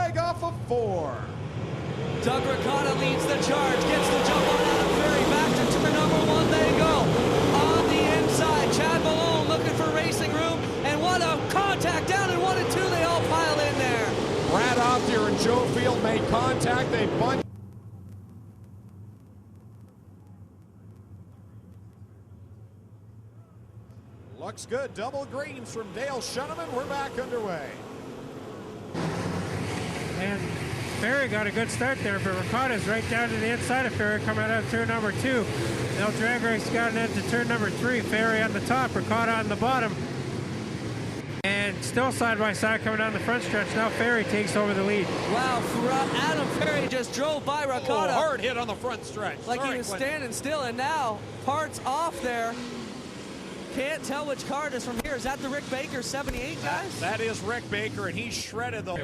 flag off of 4. Doug Rotta leads the charge, gets the jump on Adam Ferry, back to turn number 1 they go. On the inside, Chad Malone looking for racing room, and what a contact down in 1 and 2, they all pile in there. Brad Othnier and Joe Field made contact, they bunt. Looks good, double greens from Dale Shuneman, we're back underway. And Ferry got a good start there, but Ricotta's right down to the inside of Ferry coming out of turn number 2. Now drag race got into turn number 3. Ferry on the top, Ricotta on the bottom. And still side by side coming down the front stretch. Now Ferry takes over the lead. Wow, Adam Ferry just drove by Ricotta. Oh, hard hit on the front stretch. Like he was standing still, and now parts off there. Can't tell which car it is from here. Is that the Rick Baker 78, guys? That is Rick Baker, and he shredded the... All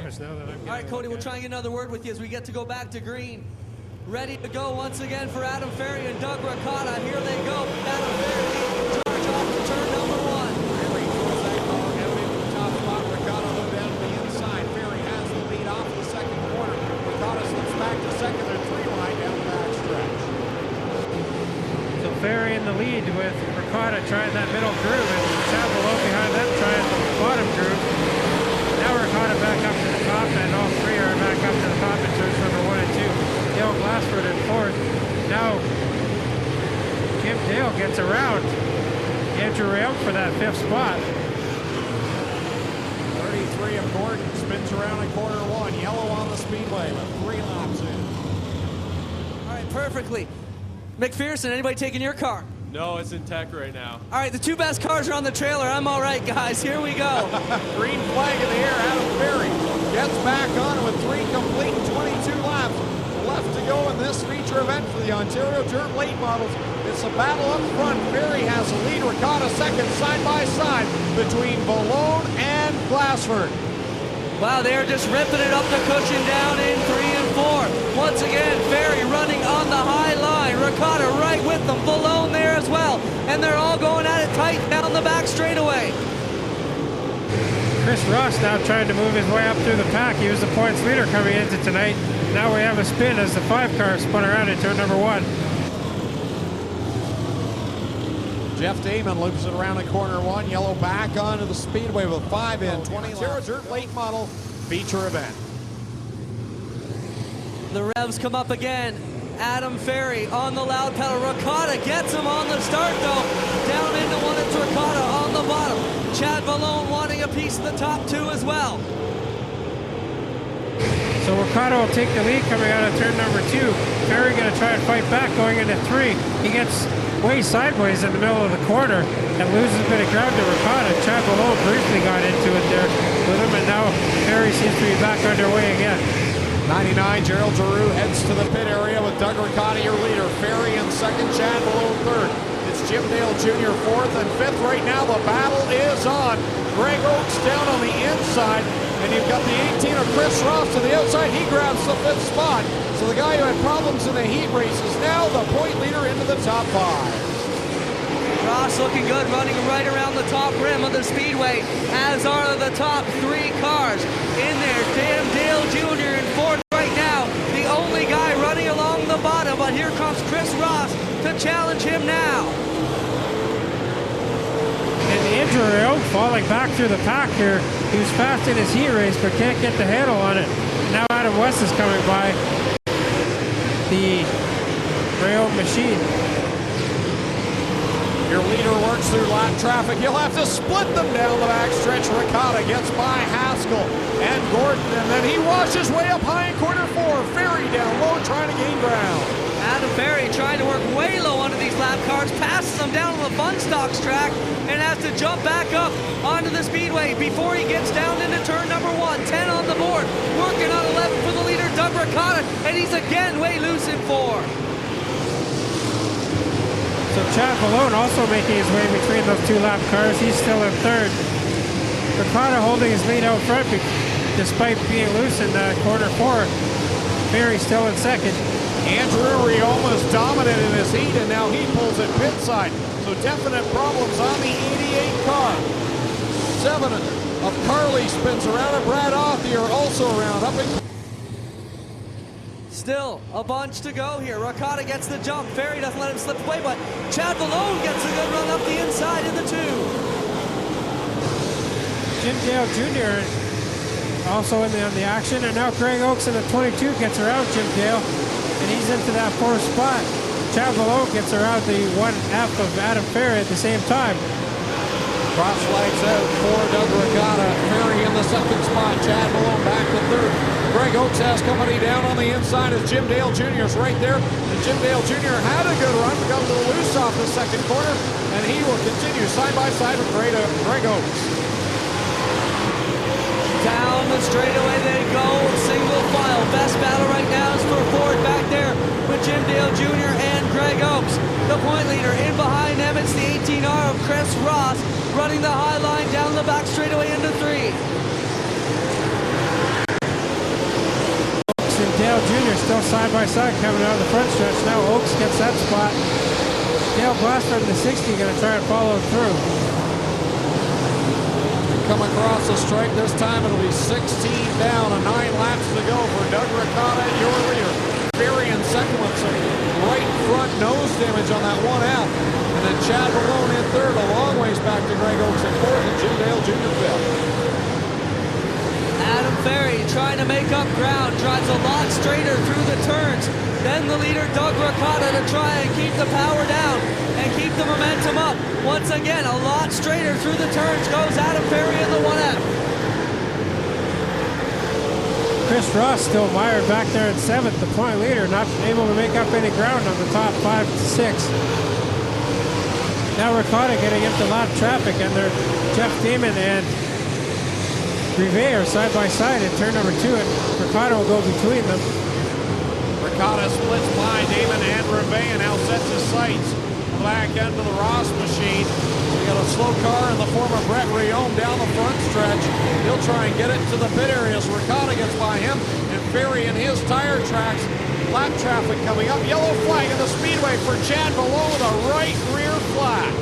right, Cody, we'll try and get another word with you as we get to go back to green. Ready to go once again for Adam Ferry and Doug Ricotta. Here they go. Adam Ferry leading the charge off to turn number 1. Ferry throws that car heavily into the top spot. Ricotta though down to the inside. Ferry has the lead off the second corner. Ricotta slips back to second and 3 wide down the back stretch. So Ferry in the lead with Ricotta trying that middle groove, and Chad below behind them trying the bottom groove. Now Ricotta back up to the top, and all 3 are back up to the top in turns number 1 and 2. Dale Glassford in 4th. Now Jim Dale gets around Andrew Rail for that 5th spot. 33 of Gordon spins around in corner 1. Yellow on the speedway with 3 laps in. All right, perfectly. McPherson, anybody taking your car? No, it's in tech right now. All right, the 2 best cars are on the trailer. I'm all right, guys. Here we go. Green flag in the air. Adam Ferry gets back on with 3 complete 22 laps left to go in this feature event for the Ontario Dirt Late Models. It's a battle up front. Ferry has the lead. Ricotta second, side by side between Malone and Glassford. Wow, they are just ripping it up the cushion down in 3 and 4. Once again, Ferry running on the high line. Ricotta right with them. Malone there as well. And they're all going at it tight down the back straightaway. Chris Ross now trying to move his way up through the pack. He was the points leader coming into tonight. Now we have a spin as the 5 car spun around in turn number 1. Jeff Damon loops it around in corner 1. Yellow back onto the speedway with 5 in. 20 Ontario Dirt Late Model feature event. The revs come up again. Adam Ferry on the loud pedal. Ricotta gets him on the start though. Down into 1, it's Ricotta on the bottom. Chad Malone wanting a piece of the top 2 as well. So Ricotta will take the lead coming out of turn number 2. Ferry going to try and fight back going into 3. He gets way sideways in the middle of the corner and loses a bit of ground to Ricotta. Chad Malone briefly got into it there with him, and now Ferry seems to be back underway again. 99, Gerald Giroux heads to the pit area with Doug Ricotta, your leader. Ferry in second, Chad Malone third. It's Jim Dale Jr. 4th and 5th right now. The battle is on. Greg Oakes down on the inside, and you've got the 18 of Chris Ross to the outside. He grabs the 5th spot. So the guy who had problems in the heat race is now the point leader into the top 5. Ross looking good, running right around the top rim of the speedway, as are the top 3 cars in there. Dan Dale Jr. in 4th right now, the only guy running along the bottom, but here comes Chris Ross to challenge him now. And the Andrew falling back through the pack here. He was fast in his heat race, but can't get the handle on it. Now Adam West is coming by the rail machine. Your leader works through lap traffic. You'll have to split them down the backstretch. Ricotta gets by Haskell and Gordon, and then he washes way up high in corner 4. Ferry down low trying to gain ground. Adam Ferry trying to work way low under these lap cars, passes them down on the fun stocks track, and has to jump back up onto the speedway before he gets down into turn number 1. 10 on the board, working on 11 for the leader, Doug Ricotta, and he's again way loose in 4. So Chad Malone also making his way between those 2 lap cars. He's still in 3rd. Ricotta holding his lead out front despite being loose in corner 4. Ferry still in 2nd. Andrew Uri almost dominant in his heat, and now he pulls at pit side. So definite problems on the 88 car. 7 of Carly spins around, and Brad Othnier also around. Up in Still a bunch to go here. Rotta gets the jump. Ferry doesn't let him slip away, but Chad Malone gets a good run up the inside in the 2. Jim Dale Jr. also in on the action, and now Greg Oakes in the 22 gets around Jim Dale, and he's into that 4th spot. Chad Malone gets around the 1F of Adam Ferry at the same time. Cross flags out for Doug Rotta. Ferry in the 2nd spot. Chad Malone back to 3rd. Greg Oakes has company down on the inside as Jim Dale Jr. is right there. And Jim Dale Jr. had a good run, got a little loose off the 2nd corner, and he will continue side by side with Greg Oakes. Down the straightaway they go, single file. Best battle right now is for Ford back there with Jim Dale Jr. and Greg Oakes. The point leader in behind them, it's the 18R of Chris Ross running the high line down the back straightaway into 3. Oakes and Dale Jr. still side by side coming out of the front stretch. Now Oakes gets that spot. Dale Glassford in the 60 going to try and follow through. Come across the stripe this time, it'll be 16 down and 9 laps to go for Doug Rotta, your leader. Ferry in 2nd with some right front nose damage on that 1F. And then Chad Malone in 3rd, a long ways back to Greg Oakes in 4th, and Jim Dale Jr. 5th. Adam Ferry trying to make up ground, drives a lot straighter through the turns. Then the leader, Doug Rotta, to try and keep the power down and keep the momentum up. Once again, a lot straighter through the turns goes Adam Ferry in the 1F. Chris Ross still mired back there in 7th, the point leader, not able to make up any ground on the top 5 to 6. Now Rotta getting into lap traffic, and they're Jeff Damon and Rivet are side by side in turn number 2, and Rotta will go between them. Rotta splits by Damon and Rivet and now sets his sights back into the Ross machine. We got a slow car in the form of Brett Riome down the front stretch. He'll try and get it to the pit areas. Rotta gets by him, and Ferry in his tire tracks. Lap traffic coming up. Yellow flag in the speedway for Chad Malone with a right rear flag.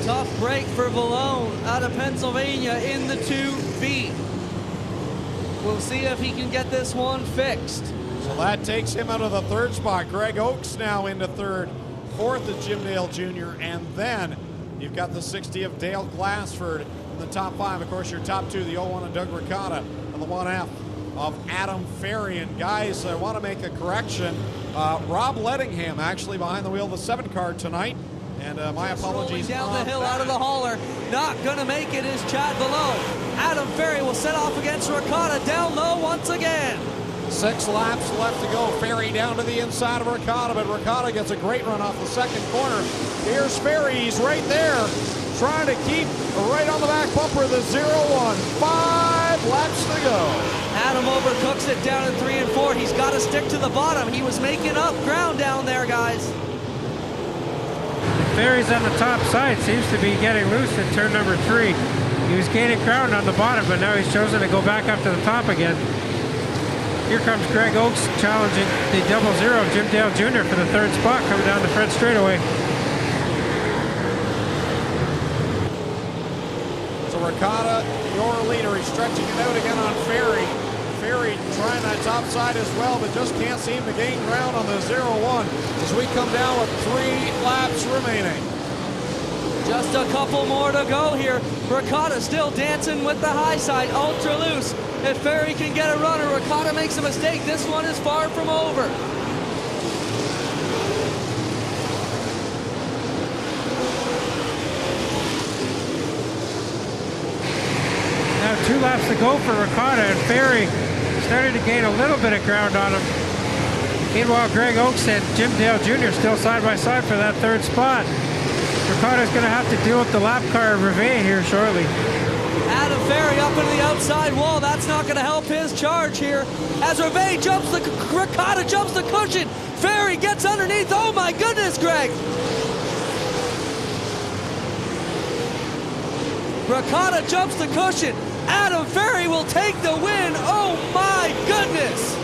Tough break for Malone out of Pennsylvania in the 2B. We'll see if he can get this one fixed. So that takes him out of the 3rd spot. Greg Oakes now into 3rd. 4th is Jim Dale Jr. And then you've got the 60 of Dale Glassford in the top 5. Of course, your top 2, the 01 of Doug Rotta and the 1F of Adam Ferry. And guys, I want to make a correction. Rob Lettingham actually behind the wheel of the 7 car tonight. And my apologies. Down the hill out of the hauler. Not going to make it is Chad Malone. Adam Ferry will set off against Rotta down low once again. 6 laps left to go. Ferry down to the inside of Rotta, but Rotta gets a great run off the 2nd corner. Here's Ferry, he's right there, trying to keep right on the back bumper of the 0-1. 5 laps to go. Adam overcooks it down in 3 and 4. He's got to stick to the bottom. He was making up ground down there, guys. Ferry's on the top side, seems to be getting loose in turn number 3. He was gaining ground on the bottom, but now he's chosen to go back up to the top again. Here comes Greg Oakes challenging the 00 of Jim Dale Jr. for the 3rd spot coming down the front straightaway. So Rotta, your leader, he's stretching it out again on Ferry. Ferry trying that top side as well, but just can't seem to gain ground on the 0-1 as we come down with 3 laps remaining. Just a couple more to go here. Rotta still dancing with the high side, ultra loose. If Ferry can get a runner, Rotta makes a mistake. This one is far from over. Now 2 laps to go for Rotta, and Ferry started to gain a little bit of ground on him. Meanwhile, Greg Oakes and Jim Dale Jr. still side by side for that 3rd spot. Rotta's going to have to deal with the lap car of Rivet here shortly. Adam Ferry up into the outside wall. That's not going to help his charge here. As Rivet jumps Rotta jumps the cushion. Ferry gets underneath. Oh my goodness, Greg. Rotta jumps the cushion. Adam Ferry will take the win. Oh my goodness.